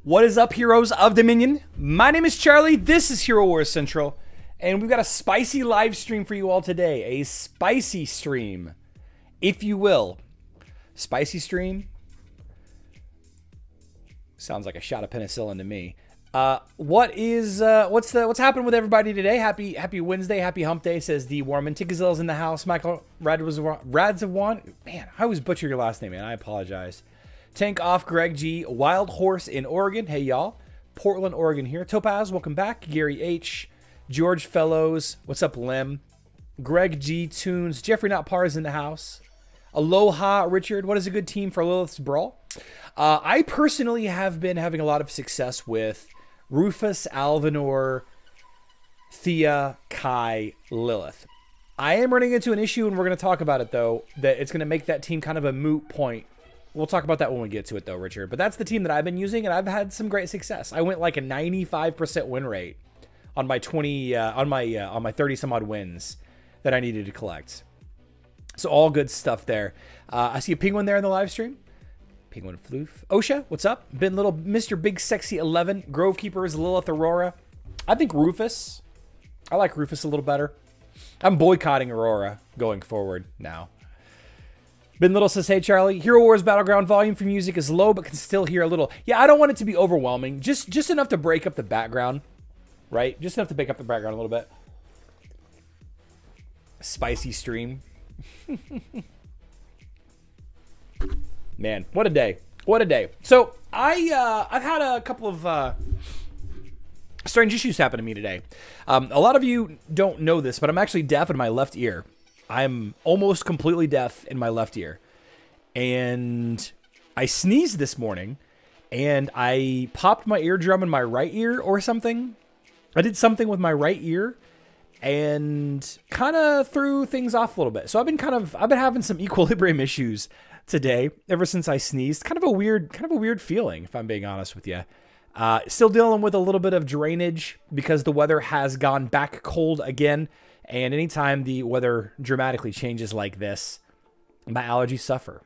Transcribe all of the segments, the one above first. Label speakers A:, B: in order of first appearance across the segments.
A: What is up, heroes of Dominion? My name is Charlie. This is Hero Wars Central, and we've got a spicy live stream for you all today. A spicy stream, if you will. Spicy stream? Sounds like a shot of penicillin to me. What's happening with everybody today? Happy Wednesday, happy hump day, says the Warman. Tigazill's in the house. Michael Radzavon. Man, I always butcher your last name, man. I apologize. Tank off, Greg G. Wild Horse in Oregon. Hey, y'all. Portland, Oregon here. Topaz, welcome back. Gary H. George Fellows. What's up, Lem? Greg G. Tunes. Jeffrey Not Par is in the house. Aloha, Richard. What is a good team for Lilith's Brawl? I personally have been having a lot of success with Rufus, Alvinor, Thea, Kai, Lilith. I am running into an issue, and we're going to talk about it, though, that it's going to make that team kind of a moot point. We'll talk about that when we get to it, though, Richard. But that's the team that I've been using, and I've had some great success. I went like a 95% win rate on my 30 some odd wins that I needed to collect. So all good stuff there. I see a penguin there in the live stream. Penguin Floof. Osha, what's up? Been little Mr. Big Sexy 11. Grove Keepers, Lilith Aurora. I think Rufus. I like Rufus a little better. I'm boycotting Aurora going forward now. Ben Little says, hey, Charlie. Hero Wars Battleground volume for music is low, but can still hear a little. Yeah, I don't want it to be overwhelming. Just enough to break up the background, right? Just enough to break up the background a little bit. Spicy stream. Man, what a day. What a day. So, I've had a couple of strange issues happen to me today. A lot of you don't know this, but I'm actually deaf in my left ear. I'm almost completely deaf in my left ear. And I sneezed this morning, and I popped my eardrum in my right ear or something. I did something with my right ear and kind of threw things off a little bit. So I've been having some equilibrium issues today ever since I sneezed. Kind of a weird feeling, if I'm being honest with you. Still dealing with a little bit of drainage because the weather has gone back cold again. And anytime the weather dramatically changes like this, my allergies suffer.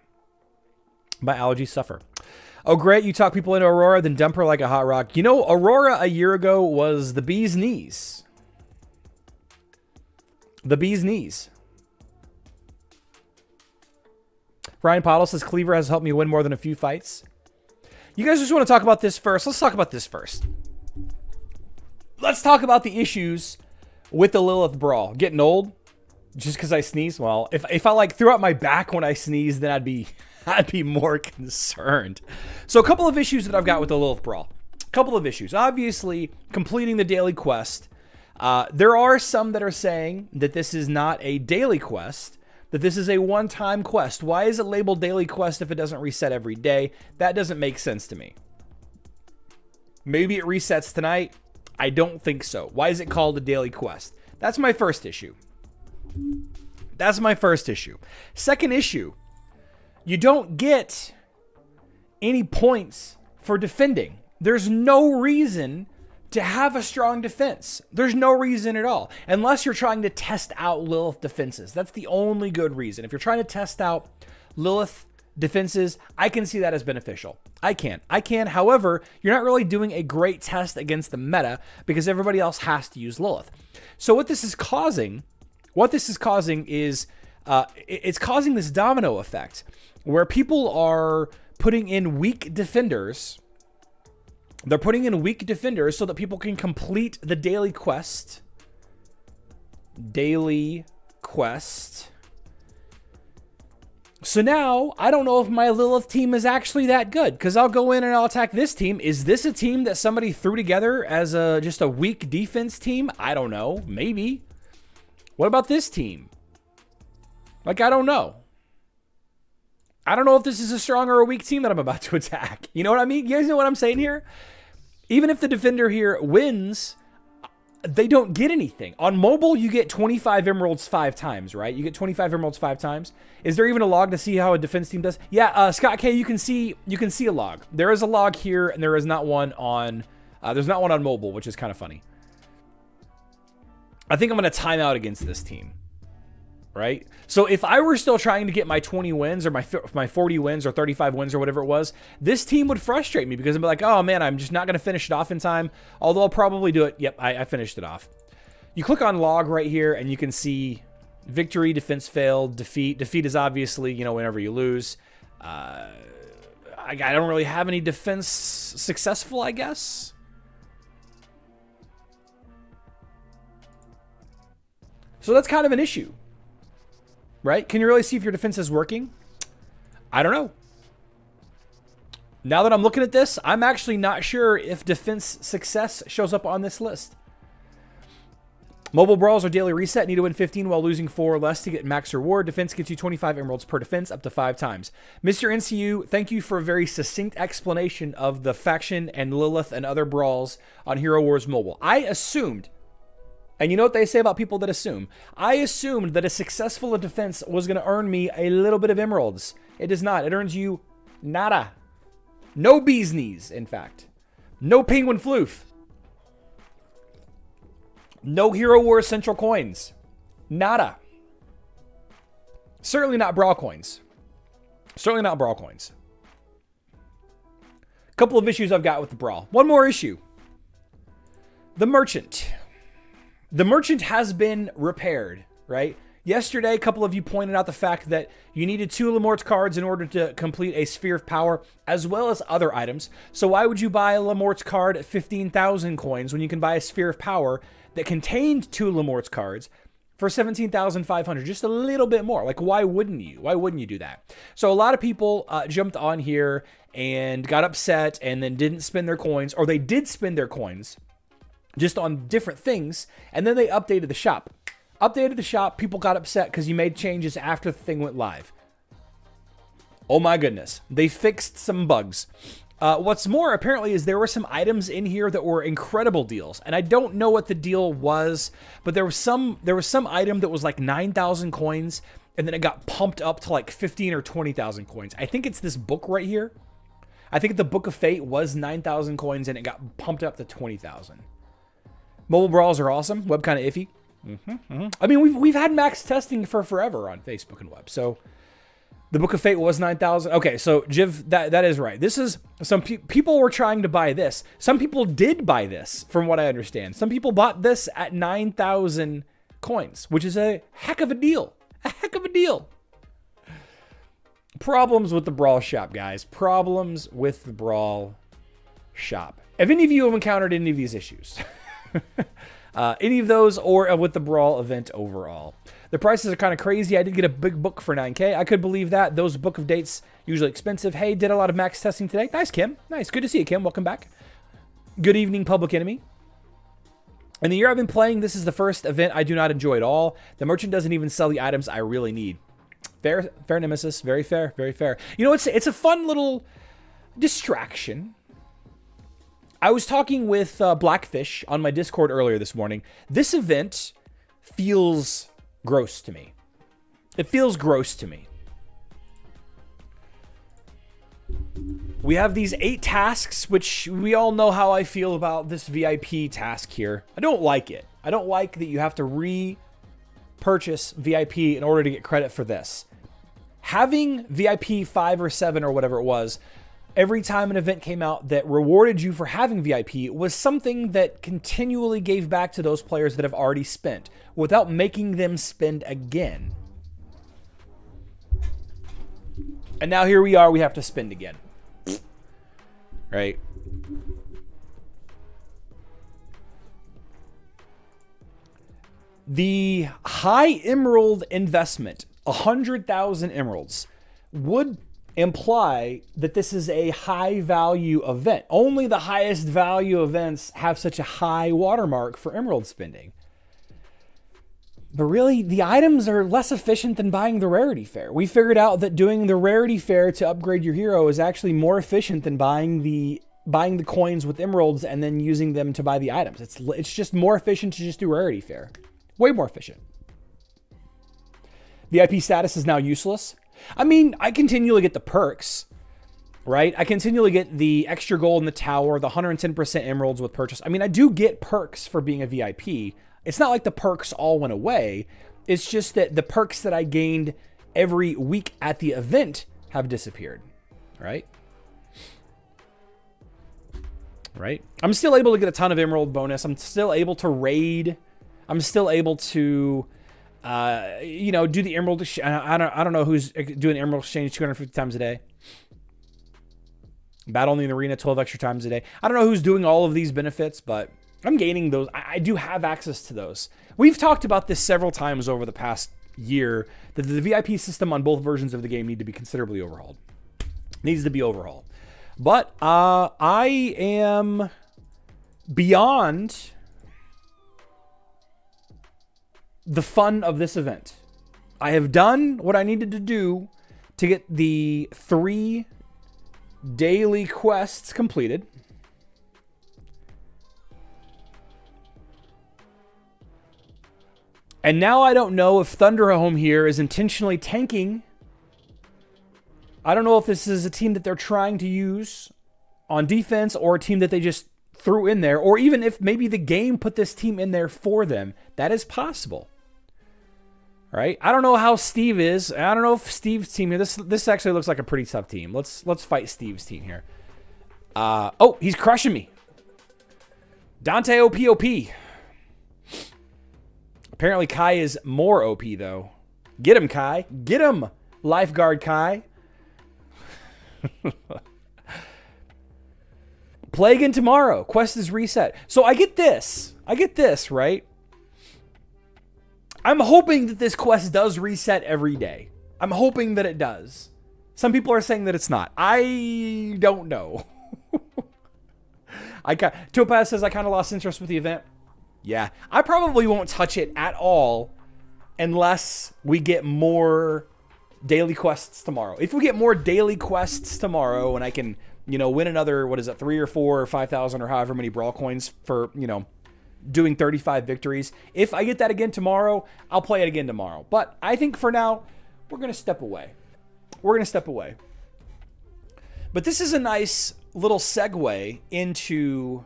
A: Oh, great. You talk people into Aurora, then dump her like a hot rock. You know, Aurora a year ago was the bee's knees. The bee's knees. Ryan Pottle says, Cleaver has helped me win more than a few fights. You guys just want to talk about this first? Let's talk about this first. Let's talk about the issues with the Lilith Brawl. Getting old just because I sneeze? Well, if I like threw out my back when I sneeze, then I'd be more concerned. So a couple of issues that I've got with the Lilith Brawl. A couple of issues. Obviously, completing the daily quest. There are some that are saying that this is not a daily quest, that this is a one-time quest. Why is it labeled daily quest if it doesn't reset every day? That doesn't make sense to me. Maybe it resets tonight. I don't think so. Why is it called a daily quest? That's my first issue. Second issue, you don't get any points for defending. There's no reason to have a strong defense. There's no reason at all. Unless you're trying to test out Lilith defenses. That's the only good reason. If you're trying to test out Lilith defenses, I can see that as beneficial. I can. However, you're not really doing a great test against the meta because everybody else has to use Lilith. So what this is causing is it's causing this domino effect where people are putting in weak defenders. They're putting in weak defenders so that people can complete the daily quest. So now, I don't know if my Lilith team is actually that good, because I'll go in and I'll attack this team. Is this a team that somebody threw together as just a weak defense team? I don't know. Maybe. What about this team? Like, I don't know. I don't know if this is a strong or a weak team that I'm about to attack. You know what I mean? You guys know what I'm saying here? Even if the defender here wins, they don't get anything. On mobile, you get 25 emeralds 5 times, right? You get 25 emeralds 5 times. Is there even a log to see how a defense team does? Yeah, Scott K, you can see a log. There is a log here, and there is not one on mobile, which is kind of funny. I think I'm going to time out against this team. right? So if I were still trying to get my 20 wins or my 40 wins or 35 wins or whatever it was, this team would frustrate me because I'd be like, oh man, I'm just not going to finish it off in time. Although I'll probably do it. Yep, I finished it off. You click on log right here and you can see victory, defense failed, defeat. Defeat is obviously, you know, whenever you lose. I don't really have any defense successful, I guess. So that's kind of an issue, right? Can you really see if your defense is working? I don't know. Now that I'm looking at this, I'm actually not sure if defense success shows up on this list. Mobile brawls are daily reset. Need to win 15 while losing 4 or less to get max reward. Defense gets you 25 emeralds per defense, up to 5 times. Mr. NCU, thank you for a very succinct explanation of the faction and Lilith and other brawls on Hero Wars Mobile. I assumed, and you know what they say about people that assume, I assumed that a successful defense was going to earn me a little bit of emeralds. It does not. It earns you nada. No bee's knees, in fact. No penguin floof. No Hero Wars Central coins. Nada. Certainly not Brawl coins. Certainly not Brawl coins. A couple of issues I've got with the Brawl. One more issue. The Merchant. The Merchant has been repaired, right? Yesterday, a couple of you pointed out the fact that you needed 2 Lamort's cards in order to complete a Sphere of Power, as well as other items. So why would you buy a Lamort's card at 15,000 coins when you can buy a Sphere of Power that contained 2 Lamort's cards for 17,500, just a little bit more? Like, why wouldn't you? Why wouldn't you do that? So a lot of people jumped on here and got upset and then didn't spend their coins, or they did spend their coins just on different things, and then they updated the shop. Updated the shop, people got upset because you made changes after the thing went live. Oh my goodness. They fixed some bugs. What's more, apparently, is there were some items in here that were incredible deals. And I don't know what the deal was, but there was some item that was like 9,000 coins, and then it got pumped up to like 15 or 20,000 coins. I think it's this book right here. I think the Book of Fate was 9,000 coins, and it got pumped up to 20,000. Mobile brawls are awesome. Web kind of iffy. I mean, we've had max testing for forever on Facebook and web. So the Book of Fate was 9,000. Okay, so Jiv, that is right. This is some people were trying to buy this. Some people did buy this, from what I understand. Some people bought this at 9,000 coins, which is a heck of a deal. A heck of a deal. Problems with the Brawl shop, guys. Problems with the Brawl shop. Have any of you have encountered any of these issues? Any of those, or with the Brawl event overall? The prices are kind of crazy. I did get a big book for 9K. I could believe that. Those book of dates, usually expensive. Hey, did a lot of max testing today. Nice, Kim. Nice. Good to see you, Kim. Welcome back. Good evening, Public Enemy. In the year I've been playing, this is the first event I do not enjoy at all. The merchant doesn't even sell the items I really need. Fair, Nemesis. Very fair. Very fair. You know, it's a fun little distraction. I was talking with Blackfish on my Discord earlier this morning. This event feels gross to me. It feels gross to me. We have these 8 tasks, which we all know how I feel about this VIP task here. I don't like it. I don't like that you have to repurchase VIP in order to get credit for this. Having VIP 5 or 7 or whatever it was, every time an event came out that rewarded you for having VIP was something that continually gave back to those players that have already spent without making them spend again. And now here we are, we have to spend again. Right? The high emerald investment, 100,000 emeralds, would imply that this is a high value event. Only the highest value events have such a high watermark for emerald spending. But really, the items are less efficient than buying the rarity fair. We figured out that doing the rarity fair to upgrade your hero is actually more efficient than buying the coins with emeralds and then using them to buy the items. It's just more efficient to just do rarity fair. Way more efficient. VIP status is now useless. I mean, I continually get the perks, right? I continually get the extra gold in the tower, the 110% emeralds with purchase. I mean, I do get perks for being a VIP. It's not like the perks all went away. It's just that the perks that I gained every week at the event have disappeared, right? Right? I'm still able to get a ton of emerald bonus. I'm still able to raid. I'm still able to, you know, do the emerald. I don't know who's doing emerald exchange 250 times a day. Battle in the arena 12 extra times a day. I don't know who's doing all of these benefits, but I'm gaining those. I do have access to those. We've talked about this several times over the past year, that the VIP system on both versions of the game need to be considerably overhauled. Needs to be overhauled. But I am beyond the fun of this event. I have done what I needed to do to get the 3 daily quests completed. And now I don't know if Thunderhome here is intentionally tanking. I don't know if this is a team that they're trying to use on defense or a team that they just threw in there, or even if maybe the game put this team in there for them. That is possible. Right? I don't know how Steve is. I don't know if Steve's team here. This actually looks like a pretty tough team. Let's fight Steve's team here. Oh, he's crushing me. Dante OP. Apparently Kai is more OP though. Get him, Kai. Get him, Lifeguard Kai. Play again tomorrow. Quest is reset. So I get this, right? I'm hoping that this quest does reset every day. I'm hoping that it does. Some people are saying that it's not. I don't know. Topaz says I kind of lost interest with the event. Yeah, I probably won't touch it at all unless we get more daily quests tomorrow. If we get more daily quests tomorrow and I can, you know, win another, 3 or 4 or 5,000 or however many Brawl coins for, you know, doing 35 victories. If I get that again tomorrow, I'll play it again tomorrow. But I think for now, we're going to step away. But this is a nice little segue into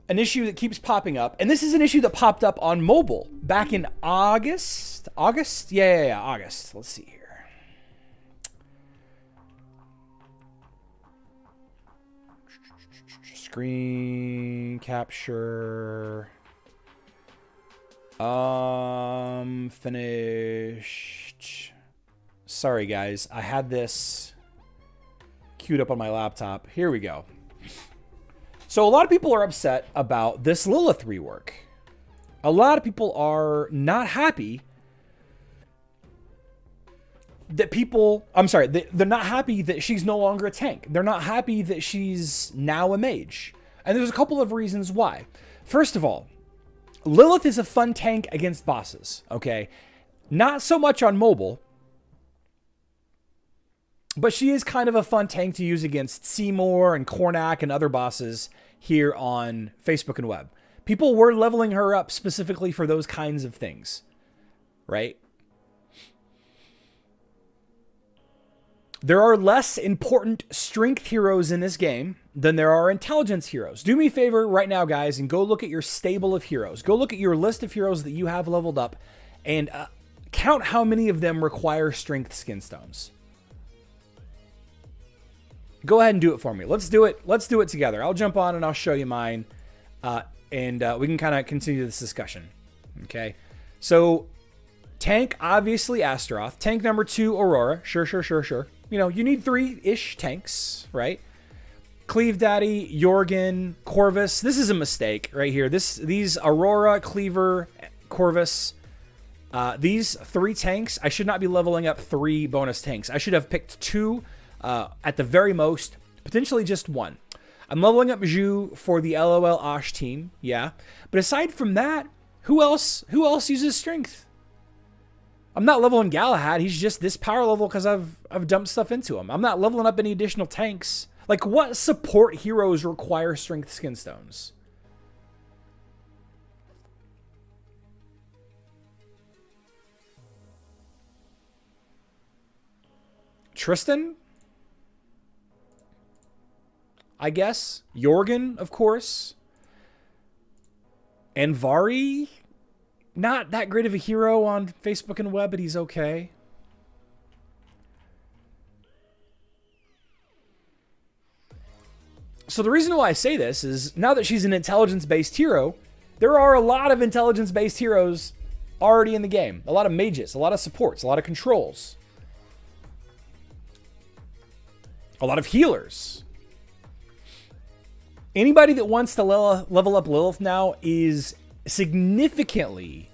A: an issue that keeps popping up. And this is an issue that popped up on mobile back in August. August? Yeah, August. Let's see here. Screen capture. Finished. Sorry, guys. I had this queued up on my laptop. Here we go. So a lot of people are upset about this Lilith rework. A lot of people are not happy that they're not happy that she's no longer a tank. They're not happy that she's now a mage. And there's a couple of reasons why. First of all, Lilith is a fun tank against bosses, okay? Not so much on mobile, but she is kind of a fun tank to use against Seymour and Cornac and other bosses here on Facebook and web. People were leveling her up specifically for those kinds of things, right? There are less important strength heroes in this game than there are intelligence heroes. Do me a favor right now, guys, and go look at your stable of heroes. Go look at your list of heroes that you have leveled up and count how many of them require strength skin stones. Go ahead and do it for me. Let's do it. Let's do it together. I'll jump on and I'll show you mine. And we can kind of continue this discussion. Okay. So tank, obviously Astaroth. Tank number 2, Aurora. Sure. You know, you need 3-ish tanks, right? Cleave Daddy, Jorgen, Corvus. This is a mistake right here. These Aurora, Cleaver, Corvus. These 3 tanks, I should not be leveling up 3 bonus tanks. I should have picked 2 at the very most, potentially just 1. I'm leveling up Zhu for the LOL Osh team, yeah. But aside from that, who else uses strength? I'm not leveling Galahad. He's just this power level because I've dumped stuff into him. I'm not leveling up any additional tanks. Like, what support heroes require strength skin stones? Tristan? I guess. Jorgen, of course. And Vari? not that great of a hero on Facebook and web, but he's okay. So the reason why I say this is now that she's an intelligence-based hero, there are a lot of intelligence-based heroes already in the game. A lot of mages, a lot of supports, a lot of controls. A lot of healers. Anybody that wants to level up Lilith now is significantly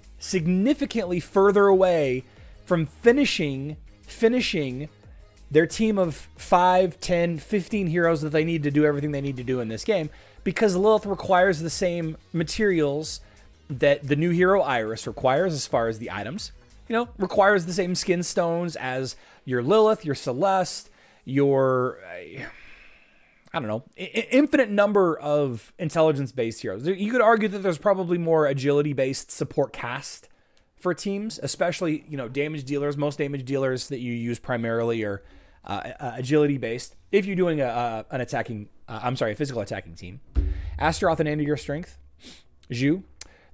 A: further away from finishing their team of 5, 10, 15 heroes that they need to do everything they need to do in this game, because Lilith requires the same materials that the new hero Iris requires as far as the items. You know, requires the same skin stones as your Lilith, your Celeste, your... I don't know, infinite number of intelligence-based heroes. You could argue that there's probably more agility-based support cast for teams, especially, you know, damage dealers. Most damage dealers that you use primarily are agility-based. If you're doing a physical attacking team. Astaroth and Andy, your strength. Zhu.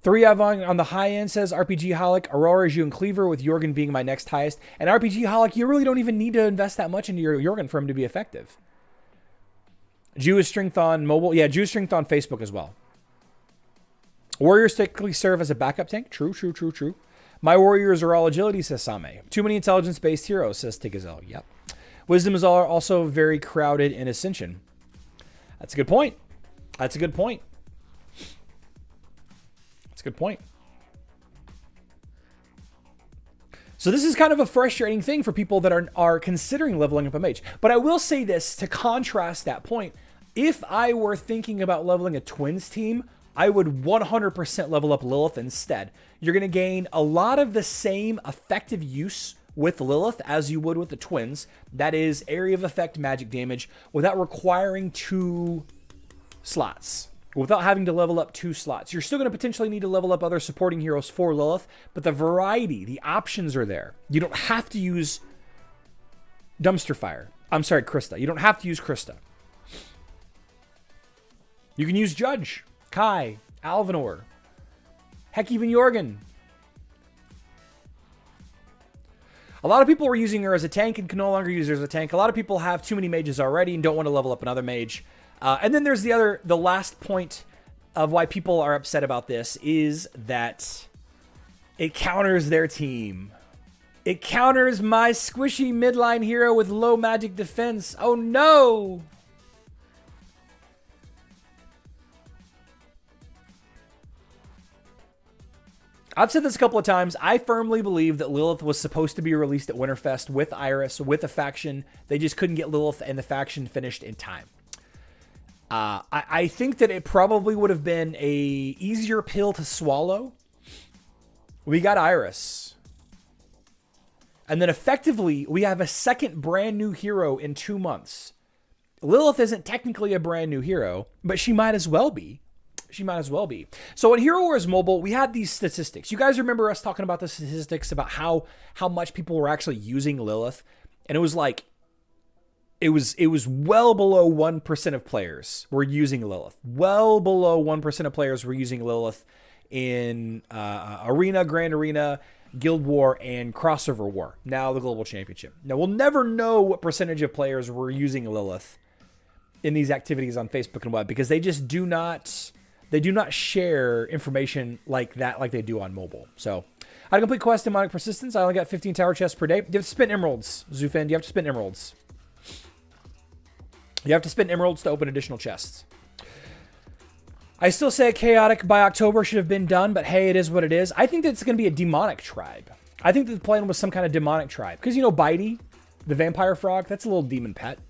A: 3 on the high end says RPG Holic, Aurora, Zhu, and Cleaver, with Jorgen being my next highest. And RPG Holic, you really don't even need to invest that much into your Jorgen for him to be effective. Jew is strength on mobile. Yeah, Jew is strength on Facebook as well. Warriors typically serve as a backup tank. True. My warriors are all agility, says Same. Too many intelligence-based heroes, says Tigazel. Yep. Wisdom is also very crowded in Ascension. That's a good point. So this is kind of a frustrating thing for people that are considering leveling up a mage. But I will say this to contrast that point. If I were thinking about leveling a twins team, I would 100% level up Lilith instead. You're going to gain a lot of the same effective use with Lilith as you would with the twins. That is area of effect magic damage without requiring 2 slots. Without having to level up 2 slots. You're still going to potentially need to level up other supporting heroes for Lilith, but the variety, the options are there. You don't have to use Krista. You don't have to use Krista. You can use Judge, Kai, Alvinor, heck, even Jorgen. A lot of people were using her as a tank and can no longer use her as a tank. A lot of people have too many mages already and don't want to level up another mage. And then there's the last point of why people are upset about this is that it counters their team. It counters my squishy midline hero with low magic defense. Oh no! I've said this a couple of times. I firmly believe that Lilith was supposed to be released at Winterfest with Iris, with a faction. They just couldn't get Lilith and the faction finished in time. I think that it probably would have been a easier pill to swallow. We got Iris. And then effectively, we have a second brand new hero in 2 months. Lilith isn't technically a brand new hero, but she might as well be. So in Hero Wars Mobile, we had these statistics. You guys remember us talking about the statistics about how much people were actually using Lilith? And it was like, it was well below 1% of players were using Lilith. Well below 1% of players were using Lilith in Arena, Grand Arena, Guild War, and Crossover War. Now the Global Championship. Now we'll never know what percentage of players were using Lilith in these activities on Facebook and web because they just do not share information like that like they do on mobile. So how to complete quest demonic persistence. I only got 15 tower chests per day. You have to spend emeralds, Zufin. You have to spend emeralds. You have to spend emeralds to open additional chests. I still say chaotic by October should have been done, but hey, it is what it is. I think that it's going to be a demonic tribe. I think that the plan was some kind of demonic tribe. Because, you know, Bitey, the vampire frog, that's a little demon pet.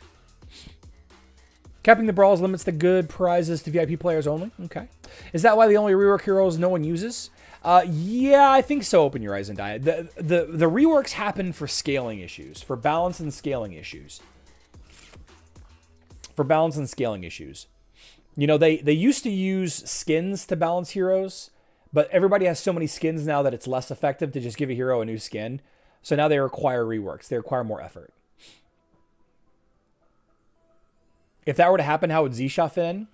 A: Capping the brawls limits the good prizes to VIP players only. Okay. Is that why the only rework heroes no one uses? Yeah, I think so, Open Your Eyes and Die. The reworks happen for scaling issues, for balance and scaling issues. You know, they used to use skins to balance heroes, but everybody has so many skins now that it's less effective to just give a hero a new skin. So now they require reworks. They require more effort. If that were to happen, how would Zisha fit in?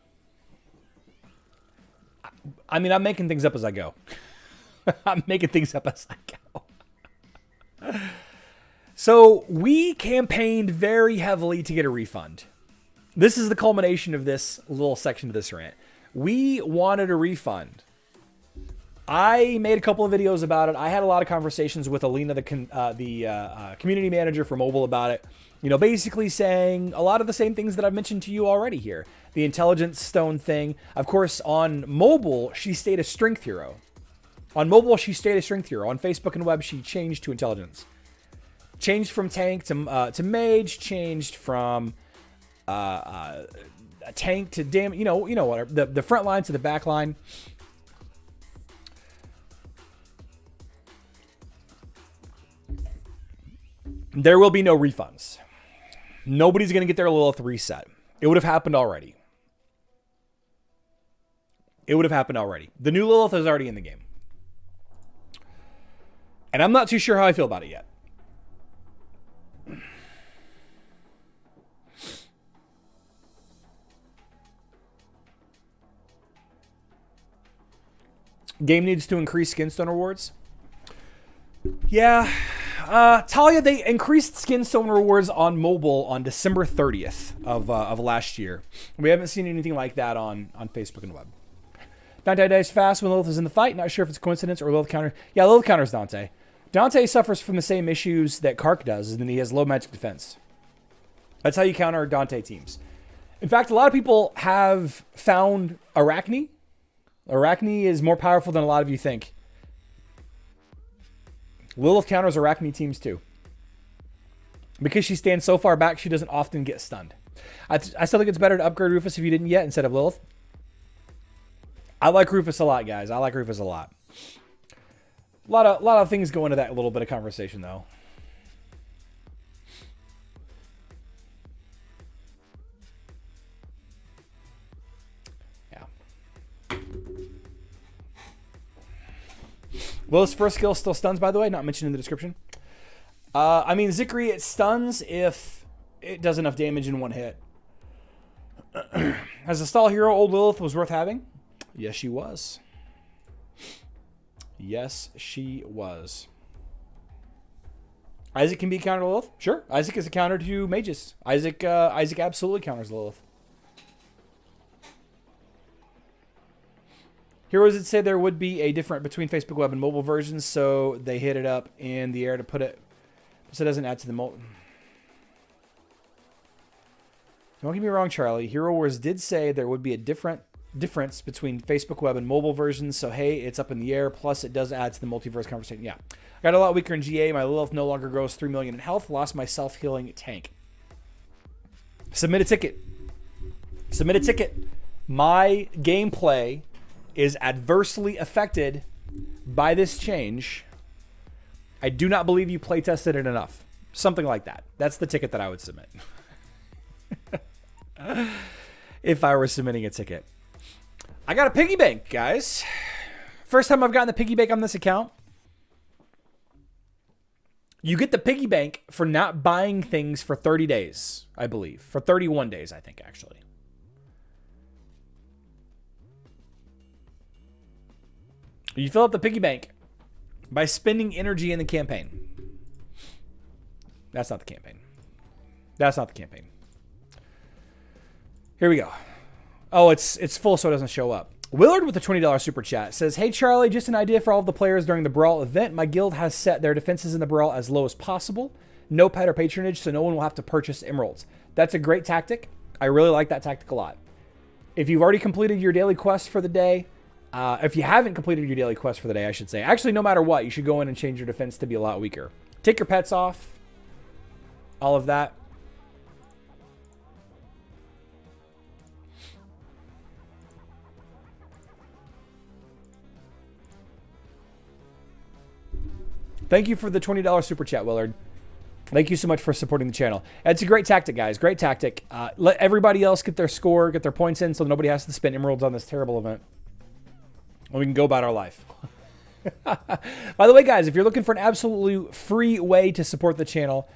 A: I mean, I'm making things up as I go. I'm making things up as I go. So we campaigned very heavily to get a refund. This is the culmination of this little section of this rant. We wanted a refund. I made a couple of videos about it. I had a lot of conversations with Alina, the community manager for mobile, about it. You know, basically saying a lot of the same things that I've mentioned to you already here. The intelligence stone thing. Of course, on mobile, she stayed a strength hero. On mobile, she stayed a strength hero. On Facebook and web, she changed to intelligence. Changed from tank to mage. Changed from a tank to damage. You know what? The front line to the back line. There will be no refunds. Nobody's going to get their Lilith reset. It would have happened already. It would have happened already. The new Lilith is already in the game. And I'm not too sure how I feel about it yet. Game needs to increase Skinstone rewards. Yeah. Talia, they increased Skinstone rewards on mobile on December 30th of last year. We haven't seen anything like that on Facebook and web. Dante dies fast when Lilith is in the fight. Not sure if it's a coincidence or Lilith counter. Yeah, Lilith counters Dante. Dante suffers from the same issues that Kark does, and then he has low magic defense. That's how you counter Dante teams. In fact, a lot of people have found Arachne. Arachne is more powerful than a lot of you think. Lilith counters Arachne teams too. Because she stands so far back, she doesn't often get stunned. I still think it's better to upgrade Rufus if you didn't yet instead of Lilith. I like Rufus a lot, guys. I like Rufus a lot. A lot of things go into that little bit of conversation, though. Yeah. Lilith's first skill still stuns, by the way. Not mentioned in the description. I mean, Zikri, it stuns if it does enough damage in one hit. As a stall hero, old Lilith was worth having. Yes, she was. Yes, she was. Isaac can be counter to Lilith. Sure. Isaac is a counter to mages. Isaac absolutely counters Lilith. Heroes did say there would be a difference between Facebook web and mobile versions, so they hit it up in the air to put it so it doesn't add to the mobile. Don't get me wrong, Charlie. Hero Wars did say there would be a difference between Facebook web and mobile versions, so hey, it's up in the air. Plus, it does add to the multiverse conversation. Yeah. I got a lot weaker in GA. My Lilith no longer grows 3 million in health. Lost my self-healing tank. Submit a ticket. Submit a ticket. My gameplay is adversely affected by this change. I do not believe you playtested it enough. Something like that. That's the ticket that I would submit. If I were submitting a ticket. I got a piggy bank, guys. First time I've gotten the piggy bank on this account. You get the piggy bank for not buying things for 30 days, I believe. For 31 days, I think, actually. You fill up the piggy bank by spending energy in the campaign. That's not the campaign. That's not the campaign. Here we go. Oh, it's full, so it doesn't show up. Willard with a $20 super chat says, "Hey Charlie, just an idea for all of the players during the Brawl event. My guild has set their defenses in the Brawl as low as possible. No pet or patronage, so no one will have to purchase emeralds." That's a great tactic. I really like that tactic a lot. If you've already completed your daily quest for the day, if you haven't completed your daily quest for the day, I should say. Actually, no matter what, you should go in and change your defense to be a lot weaker. Take your pets off. All of that. Thank you for the $20 super chat, Willard. Thank you so much for supporting the channel. It's a great tactic, guys. Great tactic. Let everybody else get their score, get their points in, so nobody has to spend emeralds on this terrible event. And we can go about our life. By the way, guys, if you're looking for an absolutely free way to support the channel,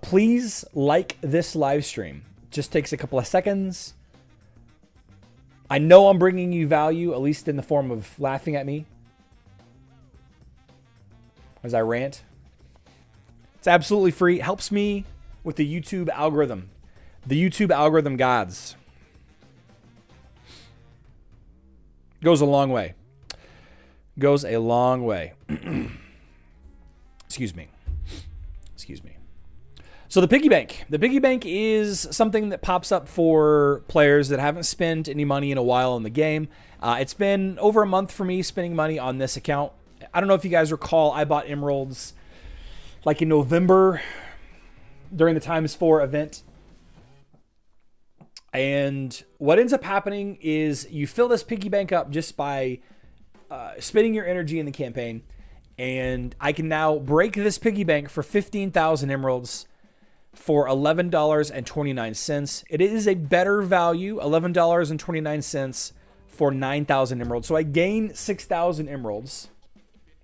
A: please like this live stream. Just takes a couple of seconds. I know I'm bringing you value, at least in the form of laughing at me. as I rant. It's absolutely free. It helps me with the YouTube algorithm. The YouTube algorithm gods. Goes a long way. Goes a long way. Excuse me. Excuse me. So the Piggy Bank. The Piggy Bank is something that pops up for players that haven't spent any money in a while in the game. It's been over a month for me spending money on this account. I don't know if you guys recall, I bought emeralds like in November during the ×4 event. And what ends up happening is you fill this piggy bank up just by spending your energy in the campaign. And I can now break this piggy bank for 15,000 emeralds for $11.29. It is a better value, $11.29 for 9,000 emeralds. So I gain 6,000 emeralds,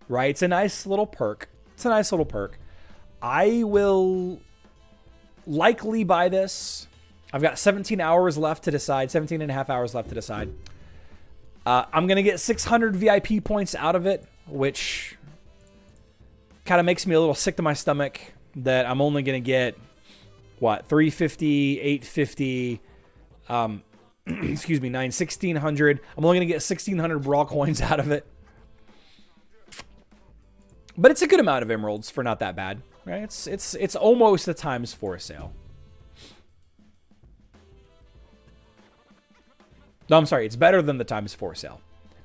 A: right? It's a nice little perk. It's a nice little perk. I will likely buy this. I've got 17 hours left to decide, 17 and a half hours left to decide. I'm going to get 600 VIP points out of it, which kind of makes me a little sick to my stomach that I'm only going to get, what, 350, 850, excuse me, 1600. I'm only going to get 1600 Brawl coins out of it. But it's a good amount of emeralds for not that bad, right? It's almost a ×4 sale. No, I'm sorry. It's better than the ×4 sale.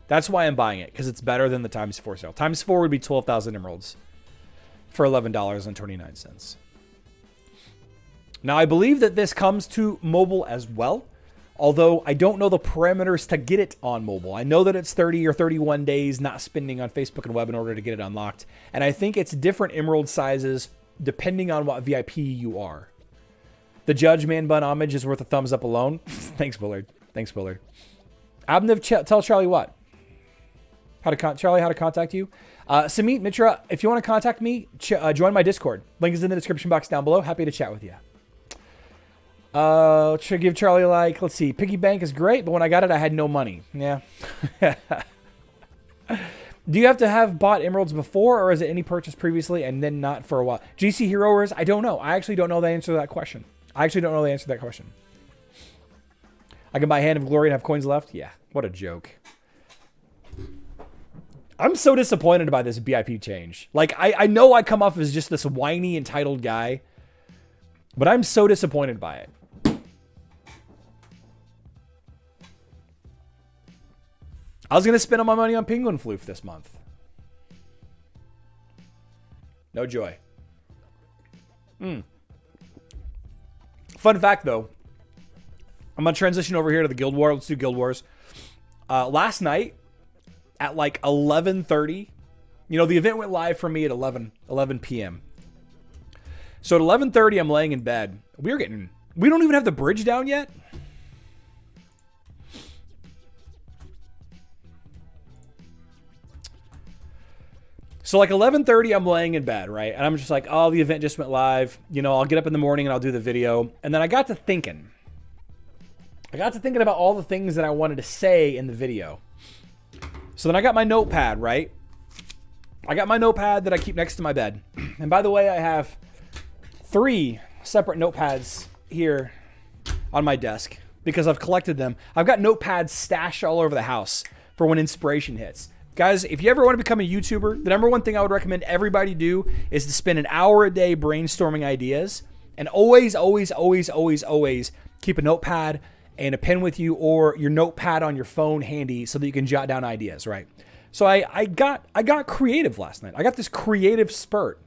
A: That's why I'm buying it, because it's better than the ×4 sale. ×4 would be 12,000 emeralds for $11.29. Now, I believe that this comes to mobile as well, although I don't know the parameters to get it on mobile. I know that it's 30 or 31 days not spending on Facebook and web in order to get it unlocked, and I think it's different emerald sizes depending on what VIP you are. The Judge Man Bun homage is worth a thumbs up alone. Thanks, Bullard. Thanks, Bullard. Abnev, tell Charlie what? Charlie, how to contact you? Samit Mitra, if you want to contact me, join my Discord. Link is in the description box down below. Happy to chat with you. Should give Charlie a like. Let's see. Piggy Bank is great, but when I got it, I had no money. Yeah. Do you have to have bought emeralds before, or is it any purchase previously and then not for a while? GC Heroers, I don't know. I actually don't know the answer to that question. I can buy Hand of Glory and have coins left? Yeah, what a joke. I'm so disappointed by this VIP change. Like, I know I come off as just this whiny, entitled guy, but I'm so disappointed by it. I was going to spend all my money on Penguin Floof this month. No joy. Fun fact, though. I'm going to transition over here to the Guild War. Let's do Guild Wars. Last night at like 11:30, you know, the event went live for me at 11 p.m. So at 11:30, I'm laying in bed. We don't even have the bridge down yet. So like 11:30, I'm laying in bed, right? And I'm just like, oh, the event just went live. You know, I'll get up in the morning and I'll do the video. And then I got to thinking about all the things that I wanted to say in the video. So then I got my notepad, right? I got my notepad that I keep next to my bed. And by the way, I have 3 separate notepads here on my desk because I've collected them. I've got notepads stashed all over the house for when inspiration hits. Guys, if you ever want to become a YouTuber, the number one thing I would recommend everybody do is to spend an hour a day brainstorming ideas. And always, always, always, always, always keep a notepad and a pen with you, or your notepad on your phone handy so that you can jot down ideas, right? So I got creative last night. I got this creative spurt.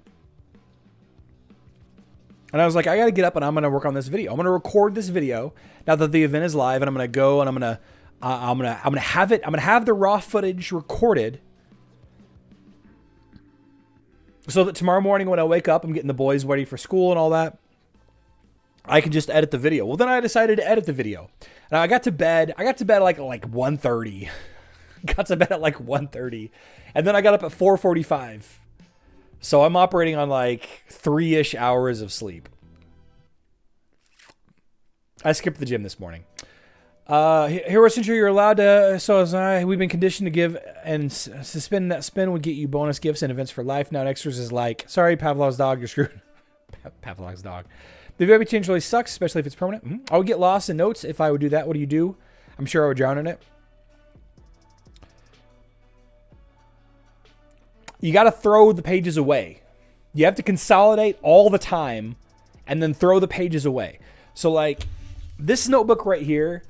A: And I was like, I got to get up and I'm going to work on this video. I'm going to record this video now that the event is live, and I'm going to go and I'm going to have the raw footage recorded so that tomorrow morning when I wake up, I'm getting the boys ready for school and all that, I can just edit the video. Well, then I decided to edit the video. And I got to bed like 1:30. Got to bed at like 1:30. And then I got up at 4:45. So I'm operating on like 3-ish hours of sleep. I skipped the gym this morning. Hero Century, you're allowed to. So as we've been conditioned to give and suspend that spin would get you bonus gifts and events for life. Now extras is like, sorry, Pavlov's dog, you're screwed. Pavlov's dog. The VIP change really sucks, especially if it's permanent. I would get lost in notes if I would do that. What do you do? I'm sure I would drown in it. You got to throw the pages away. You have to consolidate all the time and then throw the pages away. So like this notebook right here,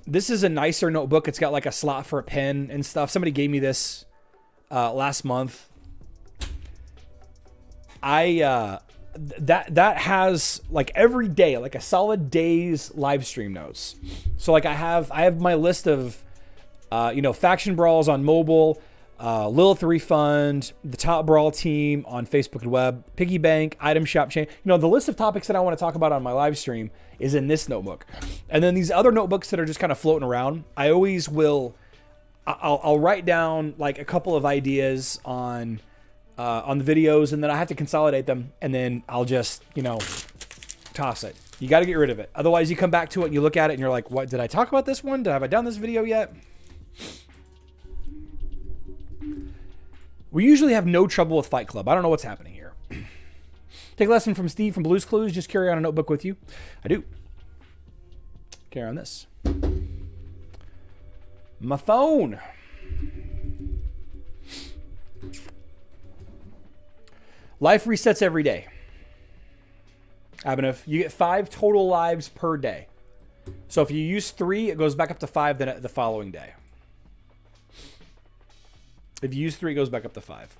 A: this is a nicer notebook. It's got like a slot for a pen and stuff. Somebody gave me this last month. That has like every day, like a solid day's live stream notes. So like I have my list of faction brawls on mobile, Lilith Refund, the top Brawl team on Facebook and web, Piggy Bank, item shop chain. The list of topics that I want to talk about on my live stream is in this notebook. And then these other notebooks that are just kind of floating around, I always will, I'll write down like a couple of ideas on the videos, and then I have to consolidate them, and then I'll just, toss it. You got to get rid of it. Otherwise you come back to it and you look at it and you're like, what, did I talk about this one? Have I done this video yet? We usually have no trouble with Fight Club. I don't know what's happening here. Take a lesson from Steve from Blue's Clues. Just carry on a notebook with you. I do. Carry on this. My phone. Life resets every day. Abinef, you get 5 total lives per day. So if you use 3, it goes back up to 5 then the following day. If you use 3, it goes back up to 5.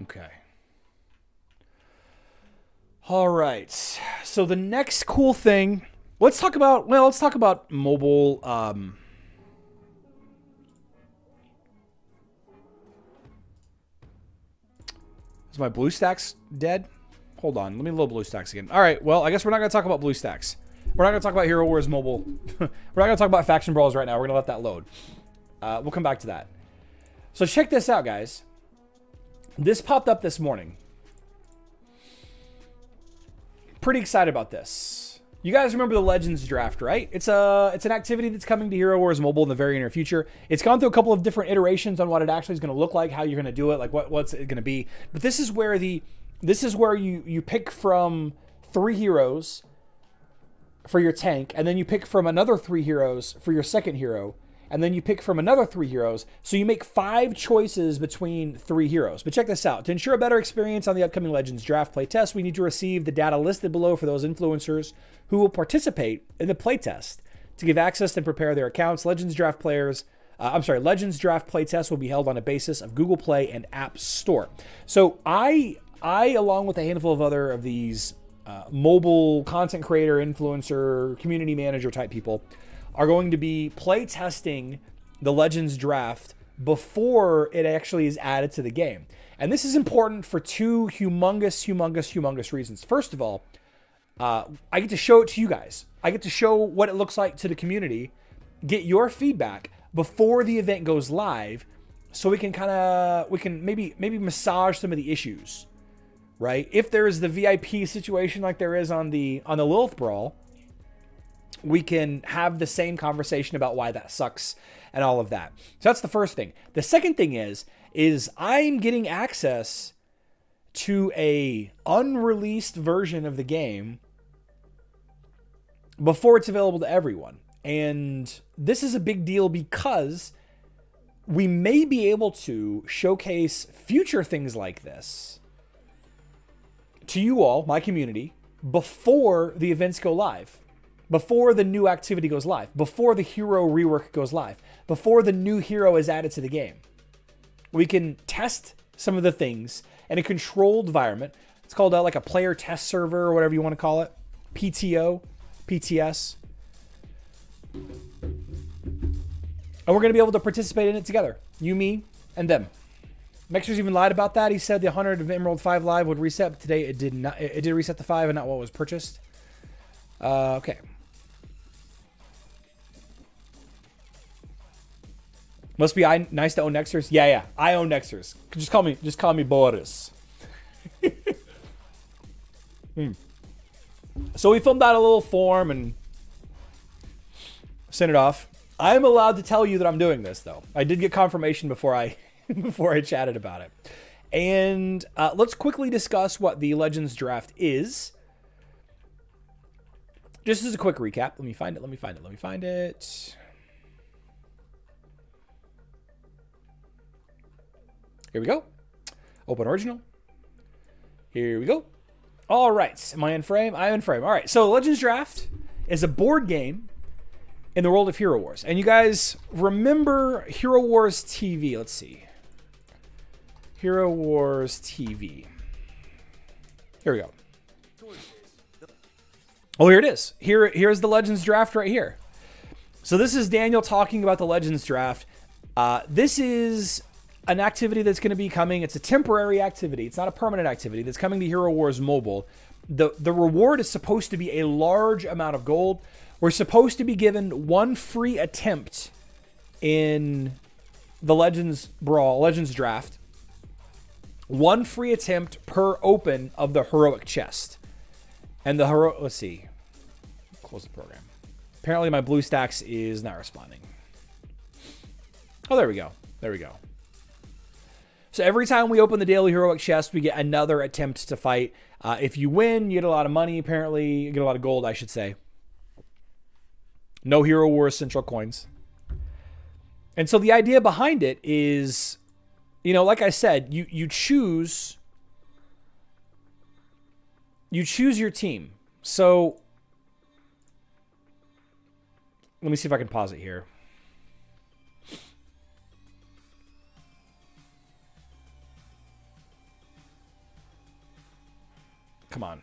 A: Okay. All right. So the next cool thing, let's talk about mobile. Is my blue stacks dead? Hold on. Let me load blue stacks again. All right. Well, I guess we're not going to talk about blue stacks. We're not going to talk about Hero Wars Mobile. We're not going to talk about faction brawls right now. We're going to let that load. We'll come back to that. So check this out, guys. This popped up this morning. Pretty excited about this. You guys remember the Legends draft, right? It's an activity that's coming to Hero Wars Mobile in the very near future. It's gone through a couple of different iterations on what it actually is going to look like, how you're going to do it, like what's it going to be. But this is where you pick from 3 heroes for your tank, and then you pick from another 3 heroes for your second hero, and then you pick from another 3 heroes. So you make 5 choices between 3 heroes. But check this out. To ensure a better experience on the upcoming Legends Draft playtest, we need to receive the data listed below for those influencers who will participate in the playtest. To give access and prepare their accounts, Legends Draft playtest will be held on a basis of Google Play and App Store. So I along with a handful of other of these mobile content creator, influencer, community manager type people, are going to be play testing the Legends Draft before it actually is added to the game. And this is important for 2 humongous reasons. First of all, I get to show it to you guys. I get to show what it looks like to the community, get your feedback before the event goes live, so we can maybe massage some of the issues, right? If there is the VIP situation like there is on the Lilith Brawl, we can have the same conversation about why that sucks and all of that. So that's the first thing. The second thing is I'm getting access to a unreleased version of the game before it's available to everyone. And this is a big deal because we may be able to showcase future things like this to you all, my community, before the events go live. Before the new activity goes live, before the hero rework goes live, before the new hero is added to the game. We can test some of the things in a controlled environment. It's called like a player test server or whatever you want to call it. PTO, PTS. And we're going to be able to participate in it together. You, me, and them. Mexer's even lied about that. He said the 100 of Emerald 5 Live would reset, but today it did not. It did reset the 5 and not what was purchased. Okay. Must be nice to own Nexters. Yeah. I own Nexters. Just call me Boris. So we filmed out a little form and sent it off. I am allowed to tell you that I'm doing this, though. I did get confirmation before I before I chatted about it. And let's quickly discuss what the Legends Draft is. Just as a quick recap. Let me find it. Here we go. Open original. Here we go. All right. Am I in frame? I'm in frame. All right. So Legends Draft is a board game in the world of Hero Wars. And you guys remember Hero Wars TV. Let's see. Hero Wars TV. Here we go. Oh, here it is. Here's the Legends Draft right here. So this is Daniel talking about the Legends Draft. This is an activity that's going to be coming. It's a temporary activity. It's not a permanent activity that's coming to Hero Wars Mobile. The reward is supposed to be a large amount of gold. We're supposed to be given one free attempt in the Legends Brawl, Legends Draft. One free attempt per open of the heroic chest. And the let's see. Close the program. Apparently my BlueStacks is not responding. Oh, there we go. There we go. So every time we open the daily heroic chest, we get another attempt to fight. If you win, you get a lot of money, apparently. You get a lot of gold, I should say. No Hero Wars Central coins. And so the idea behind it is, you know, like I said, you choose your team. So let me see if I can pause it here. Come on.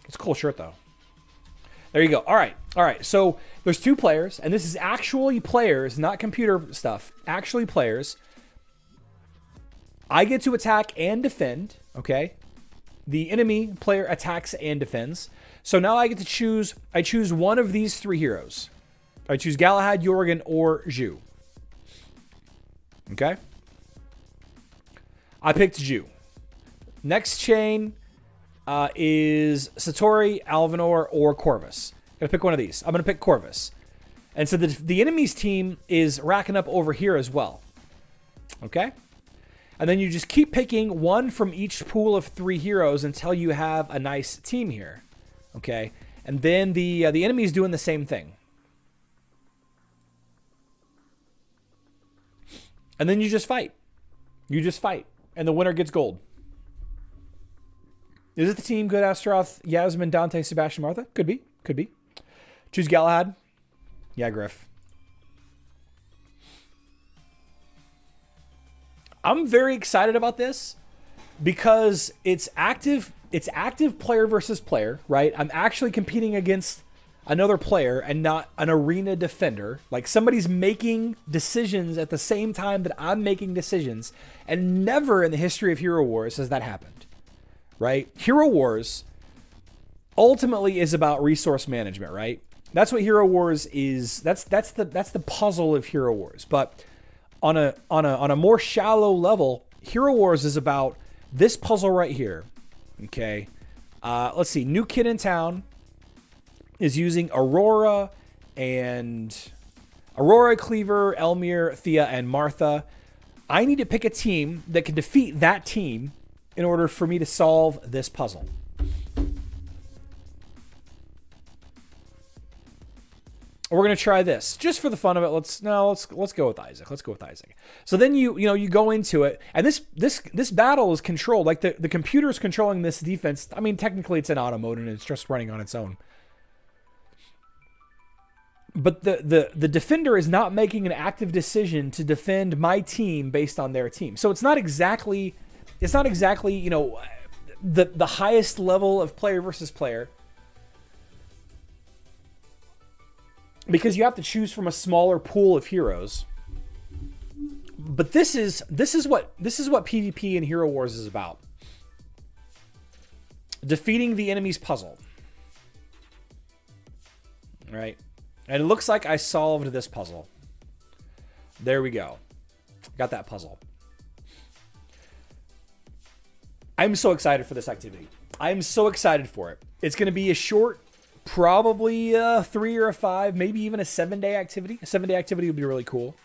A: It's a cool shirt, though. There you go. All right. So there's two players, and this is actually players, not computer stuff. Actually players. I get to attack and defend, okay? The enemy player attacks and defends. So now I get to choose. I choose one of these three heroes. I choose Galahad, Jorgen, or Zhu. Okay? I picked Zhu. Next chain is Satori, Alvanor, or Corvus. I'm going to pick one of these. I'm going to pick Corvus. And so the enemy's team is racking up over here as well. Okay? And then you just keep picking one from each pool of three heroes until you have a nice team here. Okay? And then the enemy is doing the same thing. And then you just fight. You just fight. And the winner gets gold. Is it the team good? Astaroth, Yasmin, Dante, Sebastian, Martha? Could be. Could be. Choose Galahad. Yeah, Griff. I'm very excited about this because it's active player versus player, right? I'm actually competing against another player and not an arena defender. Like somebody's making decisions at the same time that I'm making decisions. And never in the history of Hero Wars has that happened, right? Hero Wars ultimately is about resource management, right? That's what Hero Wars is. That's the puzzle of Hero Wars. But on a more shallow level, Hero Wars is about this puzzle right here. Okay. Let's see. New kid in town is using Aurora, Cleaver, Elmir, Thea, and Martha. I need to pick a team that can defeat that team in order for me to solve this puzzle. We're going to try this just for the fun of it. Let's go with Isaac. Let's go with Isaac. So then you go into it, and this battle is controlled. Like the computer is controlling this defense. I mean, technically it's in auto mode and it's just running on its own. But the defender is not making an active decision to defend my team based on their team. So it's not exactly the highest level of player versus player. Because you have to choose from a smaller pool of heroes. But this is what PvP in Hero Wars is about. Defeating the enemy's puzzle. Right? And it looks like I solved this puzzle. There we go. Got that puzzle. I'm so excited for this activity. I'm so excited for it. It's going to be a short, probably a 3 or a 5, maybe even a 7-day activity. A 7-day activity would be really cool.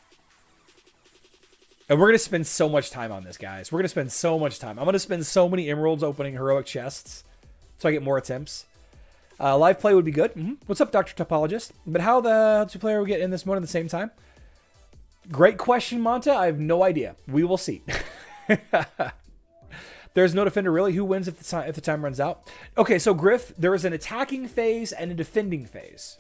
A: And we're going to spend so much time on this, guys. We're going to spend so much time. I'm going to spend so many emeralds opening heroic chests so I get more attempts. Live play would be good. What's up, Dr. Topologist? But how the two-player will get in this mode at the same time? Great question, Monta. I have no idea. We will see. There's no defender, really. Who wins if the time runs out? Okay, so Griff, there is an attacking phase and a defending phase.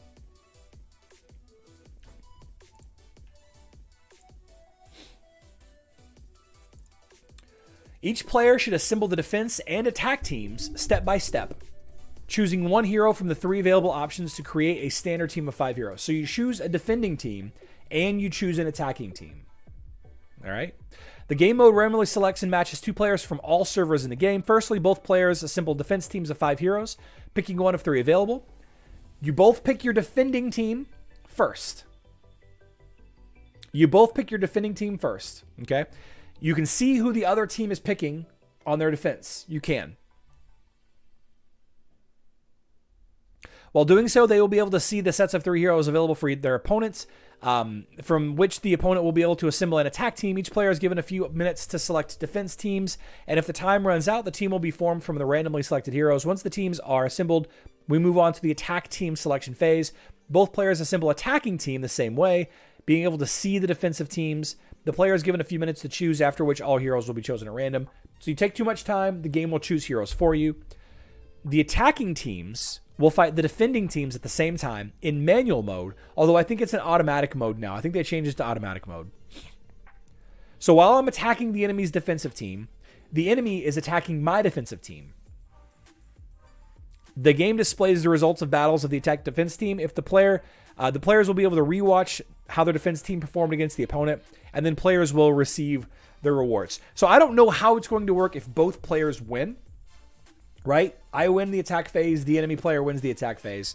A: Each player should assemble the defense and attack teams step by step, choosing one hero from the 3 available options to create a standard team of 5 heroes. So you choose a defending team and you choose an attacking team. All right. The game mode randomly selects and matches 2 players from all servers in the game. Firstly, both players assemble defense teams of 5 heroes, picking one of 3 available. You both pick your defending team first. Okay? You can see who the other team is picking on their defense. You can. While doing so, they will be able to see the sets of 3 heroes available for their opponents, from which the opponent will be able to assemble an attack team. Each player is given a few minutes to select defense teams, and if the time runs out, the team will be formed from the randomly selected heroes. Once the teams are assembled, we move on to the attack team selection phase. Both players assemble attacking team the same way, being able to see the defensive teams. The player is given a few minutes to choose, after which all heroes will be chosen at random. So you take too much time, the game will choose heroes for you. The attacking teams will fight the defending teams at the same time in manual mode, although I think it's an automatic mode now. I think they changed it to automatic mode. So while I'm attacking the enemy's defensive team, the enemy is attacking my defensive team. The game displays the results of battles of the attack defense team. If the players will be able to rewatch how their defense team performed against the opponent, and then players will receive their rewards. So I don't know how it's going to work if both players win, right? I win the attack phase, the enemy player wins the attack phase.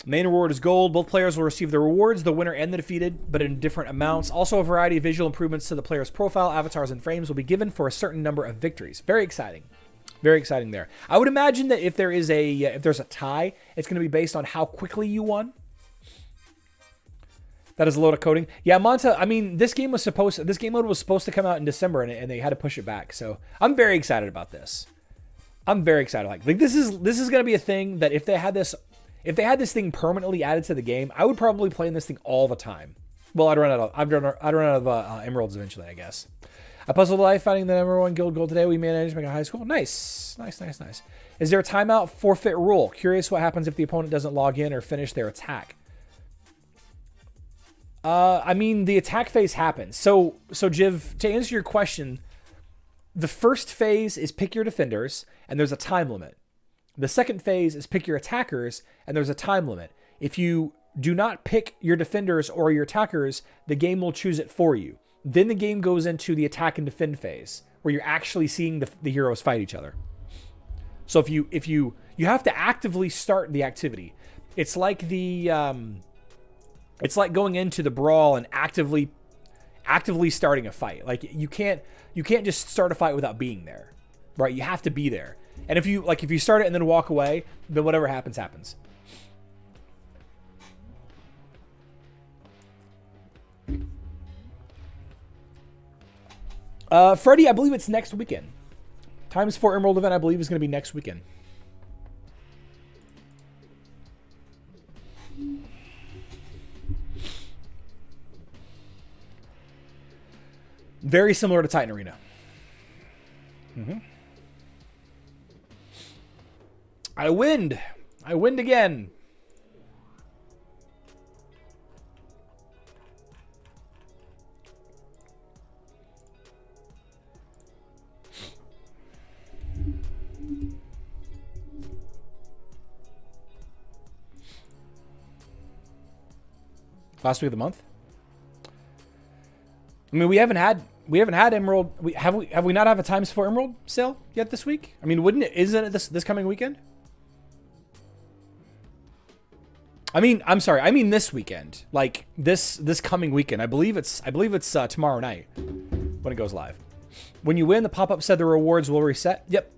A: Main reward is gold. Both players will receive the rewards, the winner and the defeated, but in different amounts. Also, a variety of visual improvements to the player's profile, avatars, and frames will be given for a certain number of victories. Very exciting. Very exciting there. I would imagine that if there's a tie, it's going to be based on how quickly you won. That is a load of coding. Yeah, Monta, I mean, this game mode was supposed to come out in December, and they had to push it back. So I'm very excited about this. I'm very excited. Like this is going to be a thing that if they had this thing permanently added to the game, I would probably play in this thing all the time. Well, I'd run out of emeralds eventually, I guess. I puzzled life finding the number 1 guild goal today. We managed to make a high school. Nice. Is there a timeout forfeit rule? Curious what happens if the opponent doesn't log in or finish their attack. I mean, the attack phase happens. So Jiv, to answer your question, the first phase is pick your defenders, and there's a time limit. The second phase is pick your attackers, and there's a time limit. If you do not pick your defenders or your attackers, the game will choose it for you. Then the game goes into the attack and defend phase, where you're actually seeing the heroes fight each other. So if you have to actively start the activity. It's like it's like going into the Brawl and actively starting a fight. Like you can't just start a fight without being there, right? You have to be there. And if you start it and then walk away, then whatever happens, happens. Freddie, I believe it's next weekend. Times 4 Emerald event, I believe, is going to be next weekend. Very similar to Titan Arena. I win again. Last week of the month. I mean, we haven't had Emerald. Have we not have a times 4 Emerald sale yet this week? I mean, isn't it this coming weekend? I mean, I'm sorry. I mean this weekend. Like this coming weekend. I believe it's tomorrow night when it goes live. When you win, the pop-up said the rewards will reset. Yep.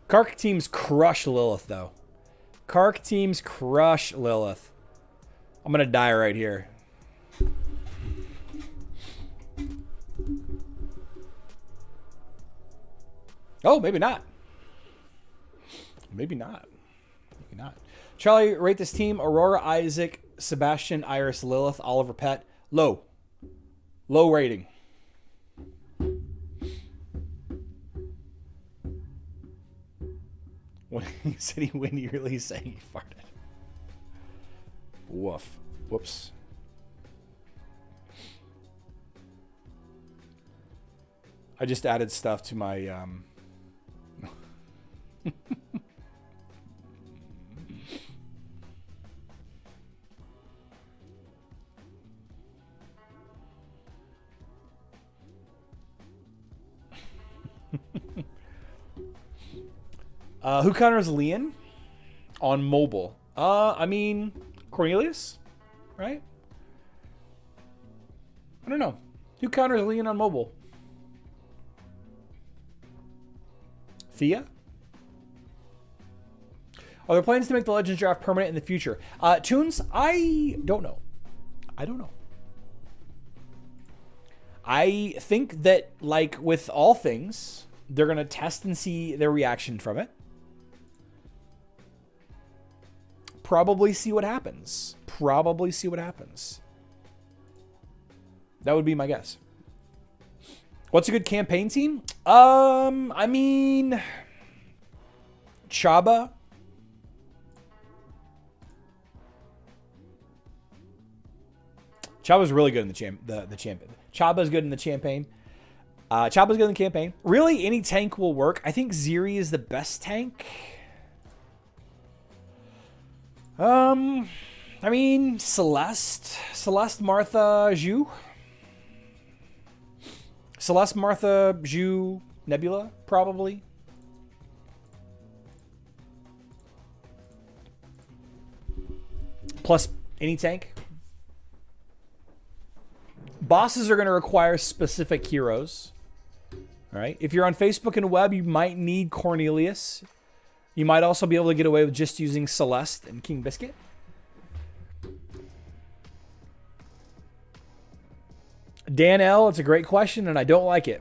A: Kark teams crush Lilith, though. Kark teams crush Lilith. I'm going to die right here. Oh, maybe not. Maybe not. Maybe not. Charlie, rate this team. Aurora, Isaac, Sebastian, Iris, Lilith, Oliver, Pet. Low. Low rating. When he said he win, you really saying he farted. Woof. Whoops. I just added stuff to my who counters Leon on mobile? I mean, Cornelius, right? I don't know. Who counters Leon on mobile? Thea? Are there plans to make the Legends draft permanent in the future? Tunes, I don't know. I don't know. I think that, like with all things, they're going to test and see their reaction from it. Probably see what happens. Probably see what happens. That would be my guess. What's a good campaign team? I mean, Chaba. Chaba's really good in the champion. Chaba's good in the campaign. Chaba's good in the campaign. Really, any tank will work. I think Ziri is the best tank. I mean, Celeste, Martha, Zhu. Celeste, Martha, Zhu, Nebula, probably. Plus any tank. Bosses are going to require specific heroes. All right. If you're on Facebook and web, you might need Cornelius. You might also be able to get away with just using Celeste and King Biscuit. Dan L, it's a great question, and I don't like it.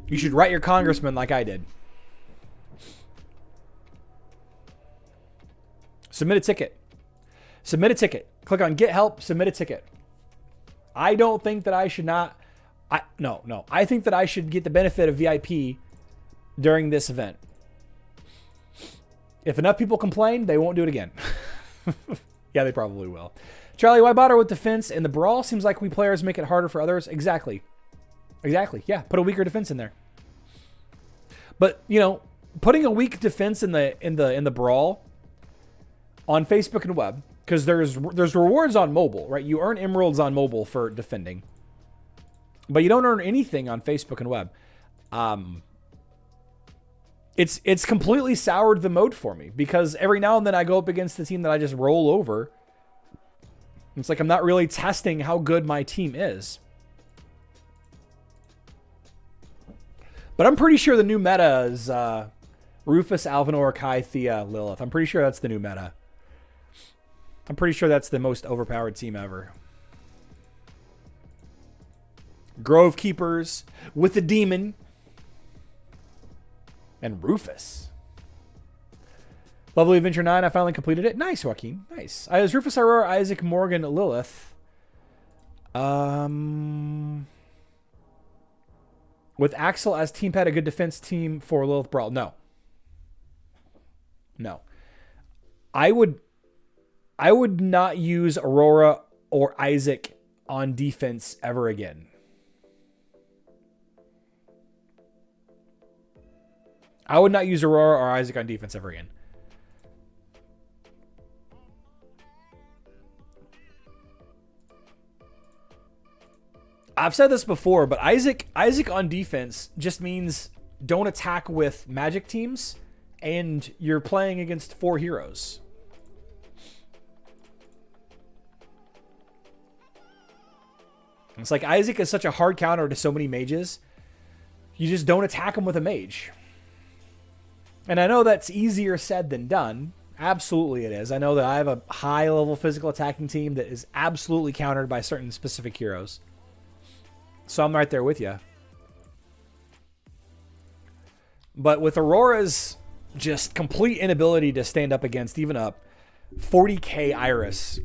A: You should write your congressman like I did. Submit a ticket. Submit a ticket. Click on Get Help, submit a ticket. I don't think that I should not... No. I think that I should get the benefit of VIP during this event. If enough people complain, they won't do it again. Yeah, they probably will. Charlie, why bother with defense? In the Brawl, seems like we players make it harder for others. Exactly. Yeah, put a weaker defense in there. But, you know, putting a weak defense in the Brawl on Facebook and web, because there's rewards on mobile, right? You earn emeralds on mobile for defending. But you don't earn anything on Facebook and web. It's completely soured the mode for me, because every now and then I go up against the team that I just roll over. It's like I'm not really testing how good my team is. But I'm pretty sure the new meta is Rufus, Alvinor, Kai, Thea, Lilith. I'm pretty sure that's the new meta. I'm pretty sure that's the most overpowered team ever. Grove Keepers with the Demon. And Rufus. Lovely Adventure 9, I finally completed it. Nice, Joaquin. Nice. I was Rufus, Aurora, Isaac, Morgan, Lilith. With Axel as team pet, a good defense team for Lilith Brawl. No. I would not use Aurora or Isaac on defense ever again. I would not use Aurora or Isaac on defense ever again. I've said this before, but Isaac on defense just means don't attack with magic teams, and you're playing against 4 heroes. It's like Isaac is such a hard counter to so many mages. You just don't attack him with a mage. And I know that's easier said than done. Absolutely it is. I know that I have a high-level physical attacking team that is absolutely countered by certain specific heroes. So I'm right there with you. But with Aurora's just complete inability to stand up against even a 40k Iris,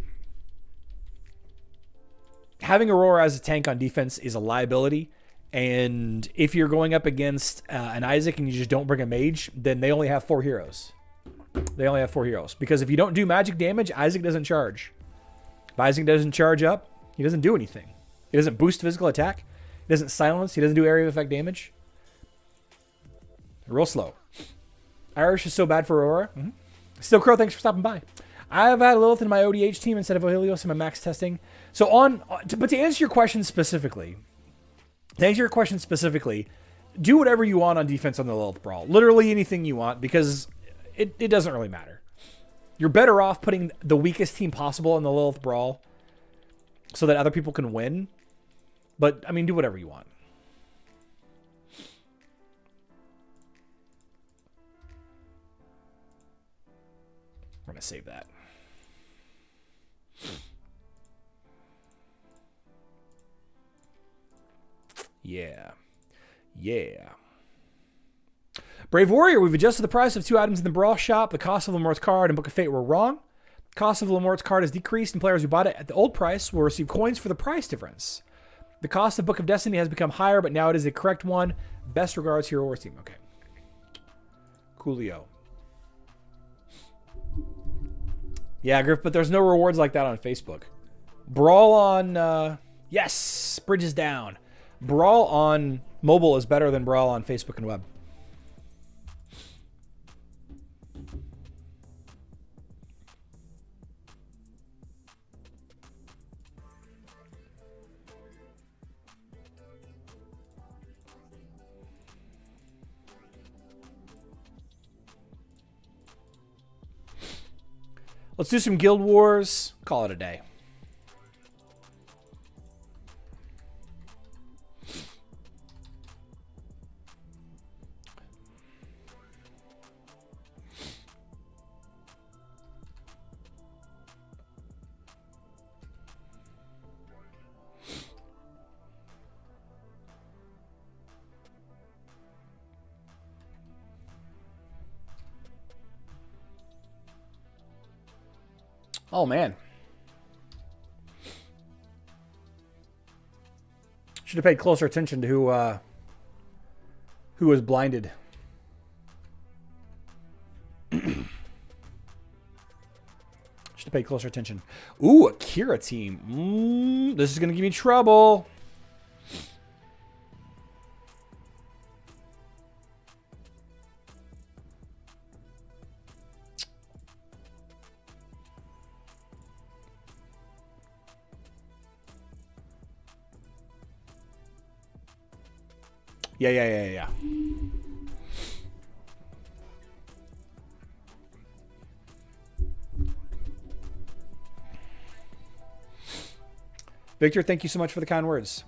A: having Aurora as a tank on defense is a liability. And if you're going up against an Isaac and you just don't bring a mage, then they only have 4 heroes. They only have 4 heroes. Because if you don't do magic damage, Isaac doesn't charge. If Isaac doesn't charge up, he doesn't do anything. He doesn't boost physical attack. He doesn't silence. He doesn't do area of effect damage. Real slow. Irish is so bad for Aurora. Mm-hmm. Still Crow, thanks for stopping by. I've had Lilith in my ODH team instead of Ohelios in my max testing. So but to answer your question specifically, do whatever you want on defense on the Lilith Brawl. Literally anything you want, because it doesn't really matter. You're better off putting the weakest team possible in the Lilith Brawl so that other people can win. But, I mean, do whatever you want. I'm going to save that. Yeah. Brave Warrior, we've adjusted the price of 2 items in the Brawl shop. The cost of Lemort's card and Book of Fate were wrong. The cost of Lemort's card has decreased, and players who bought it at the old price will receive coins for the price difference. The cost of Book of Destiny has become higher, but now it is the correct one. Best regards, Hero Wars team. Okay. Coolio. Yeah, Griff, but there's no rewards like that on Facebook. Brawl on... yes! Bridge is down. Brawl on mobile is better than Brawl on Facebook and web. Let's do some Guild Wars. Call it a day. Oh, man. Should have paid closer attention to who was blinded. Should have paid closer attention. Ooh, a Kira team. This is going to give me trouble. Yeah. Victor, thank you so much for the kind words.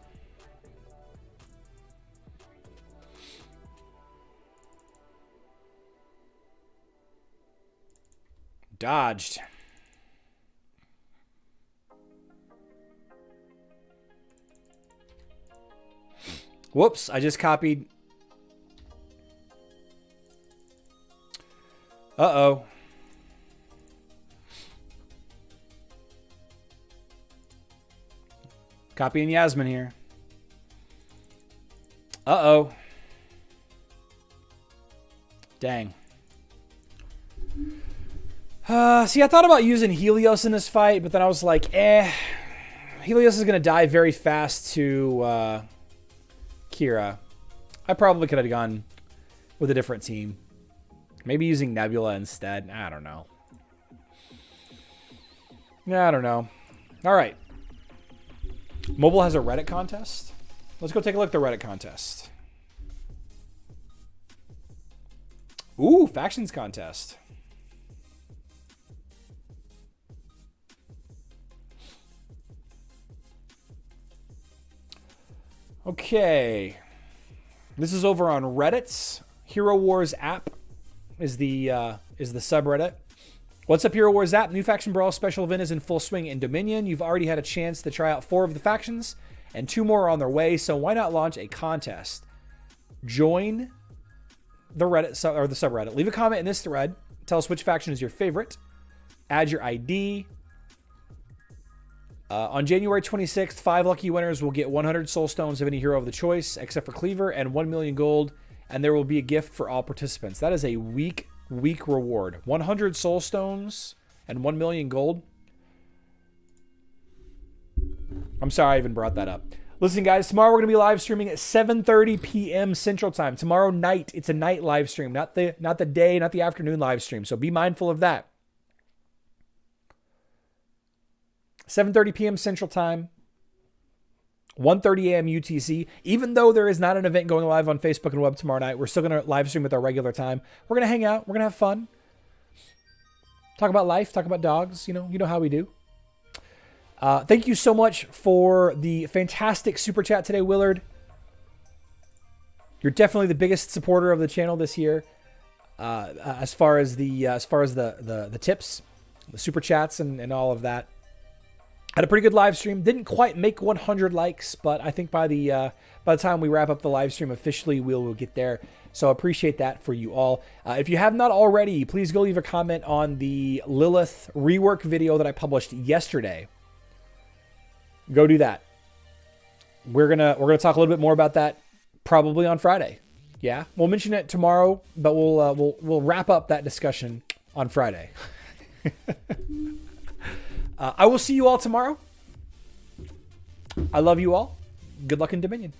A: Dodged. Whoops, I just copied. Uh-oh. Copying Yasmin here. Uh-oh. Dang. See, I thought about using Helios in this fight, but then I was like, Helios is going to die very fast to Kira. I probably could have gone with a different team. Maybe using Nebula instead. I don't know. Yeah, I don't know. All right. Mobile has a Reddit contest. Let's go take a look at the Reddit contest. Ooh, factions contest. Okay. This is over on Reddit's Hero Wars app is the subreddit. What's up, Hero Wars app? New Faction Brawl special event is in full swing in Dominion. You've already had a chance to try out 4 of the factions, and 2 more are on their way, so why not launch a contest? Join the Reddit or the subreddit. Leave a comment in this thread. Tell us which faction is your favorite. Add your ID. On January 26th, 5 lucky winners will get 100 soul stones of any hero of the choice, except for Cleaver, and 1 million gold, and there will be a gift for all participants. That is a week reward. 100 soul stones and 1 million gold. I'm sorry I even brought that up. Listen, guys, tomorrow we're going to be live streaming at 7:30 p.m. Central Time. Tomorrow night, it's a night live stream, not the day, not the afternoon live stream. So be mindful of that. 7:30 p.m. Central Time, 1:30 a.m. UTC. Even though there is not an event going live on Facebook and web tomorrow night, we're still going to live stream at our regular time. We're going to hang out. We're going to have fun. Talk about life. Talk about dogs. You know how we do. Thank you so much for the fantastic super chat today, Willard. You're definitely the biggest supporter of the channel this year. As far as the tips, the super chats, and all of that. Had a pretty good live stream. Didn't quite make 100 likes, but I think by the time we wrap up the live stream officially, we'll get there. So I appreciate that for you all. If you have not already, please go leave a comment on the Lilith rework video that I published yesterday. Go do that. We're gonna talk a little bit more about that probably on Friday. Yeah, we'll mention it tomorrow, but we'll wrap up that discussion on Friday. I will see you all tomorrow. I love you all. Good luck in Dominion.